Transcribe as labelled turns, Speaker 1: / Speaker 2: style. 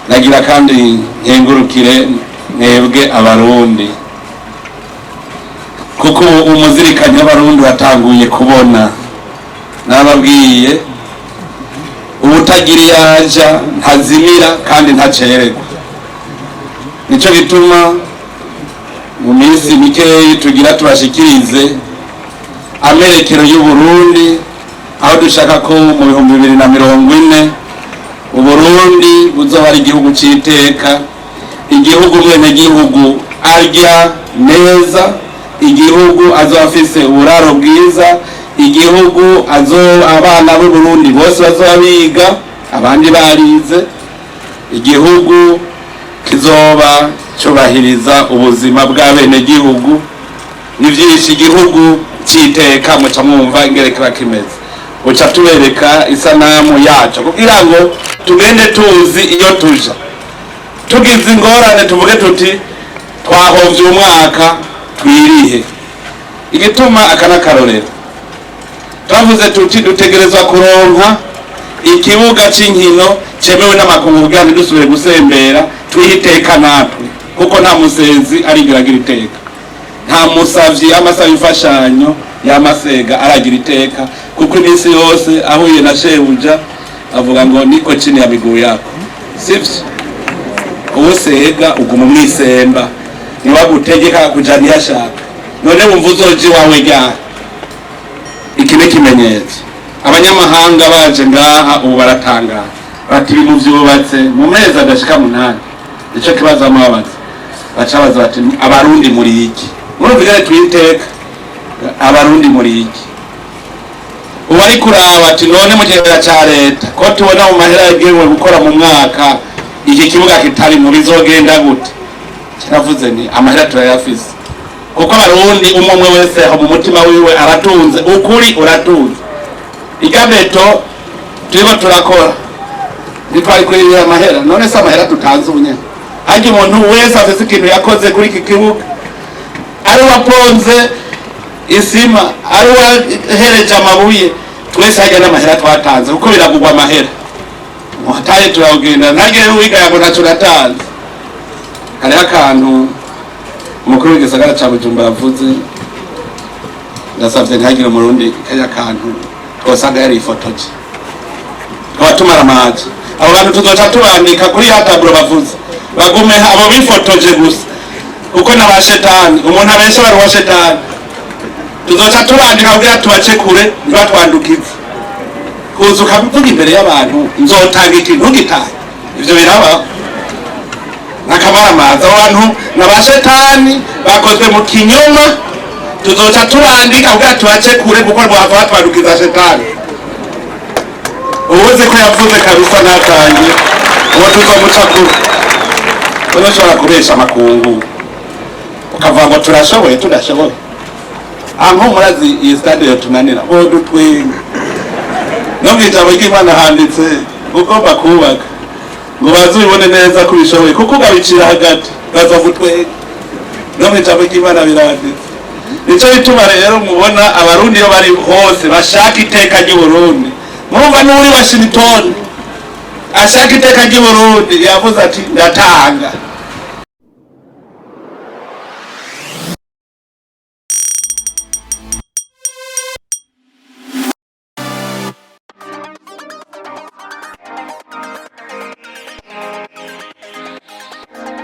Speaker 1: nagira kandi nkengurukire mwebwe abarundi kuko umuzirikanye w'abarundi watanguye kubona nababwiye ubutagira yaja ntazimira kandi ntacererwa. Nico gituma mu minsi mikeyi tugira tubashikirize amerekero y'Uburundi aho dushaka ko mu 2040 Uburundi buzoba ari igihugu c'iteka, igihugu mwene gihugu arya neza, igihugu azofise uburaro bwiza, igihugu abana b'u Burundi bose bazoba biga abandi barize, igihugu kizoba cyubahiriza ubuzima bw'abene gihugu n'ivyinshi, igihugu c'iteka muca mwumva ingerekera kimeze. Uca tubereka isanamu yacu kugira ngo tugende tuzi iyo tuja, tugize ingorane tuvuge tuti twahovye umwaka twirihe. Igituma akanakarorero twavuze tuti dutegerezwa kuronka ikibuga c'inkino cemewe n'amakungu kugira ngo dusubire gusembera twihiteka natwe, kuko nta musezi arigiragira iteka, nta musavyi amasaba imfashanyo y'amasega aragira iteka, kuko iminsi yose ahuye na shebuja avuga ngo niko chini ya miguu yako, sivyo? Uwusega uguma mwisemba niwagutegeka kujani yashaka, none wumva uzoji wawe ryari? Iki ni ikimenyetso. Abanyamahanga baje ngaha ubu baratangara bati mu vyubatse mu mezi adashika 8. Ico kibazo amabaza bacabaza bati abarundi muri iki? Murumvigane twiteka abarundi muri iki? Uwari kuraba ati none mu kigega ca leta ko tubona mu mahera yagewe gukora mu mwaka iki kibuga kitari mu bizogenda gute? Kiravuze ni amahera turayafise, kuko abarundi umwe wese aho mu mutima wiwe aratunze, ukuri uratunze. Igabeto turiko turakora nitwari kuri amahera, none se amahera tutanze unye aje umuntu wese afise ikintu yakoze kuri iki kibuga, ari waponze isima, ari wahereje amabuye, twese hajya n'amahera twatanze kuko biragugwa amahera. Mwataye turagenda nagere wiga yabo naco natanze. Kare akantu umukuru w'igisagara ca Bujumbura yavuze, ndasavye ntagire umurundi kaya kantu twosanga yari ifotoje twatumara amazi. Abo bantu tuzoca tubandika kuri ya taburo bavuze bagume abo bifotoje gusa, kuko n'abashetani umuntu abesha bari wa shetani. Tuzoca tubandika kugira tubace kure ntibatwandukize, kuzuka bivuga imbere y'abantu nzotanga ikintu gitaye. Ivyo biraba nakamara amazi. Abantu n'abashetani bakozwe mu kinyoma, tuzoca turandika kugira tubace kure kuko rwava batwandukiza shetani. Ubuze ko yavuze kabisa natangiye uwo tuzomuca kure. Uno shobora kubesha amakungu ukavuga ngo turashoboye tudashoboye. Anko murazi iyi stade yo tunanira bo dutwenga no kwitabo ry'Imana handitse ugomba kubaka ngo bazubibone neza kubishoboye, kuko gabicira hagati bazovutwenga no kwitabo ry'Imana biranditse. Nico bituma rero mubona abarundi yo bari hose bashaka iteka ry'Uburundi. Murumva n'uri Washington ashaka iteka ry'Uburundi yavuze ati ndatanga.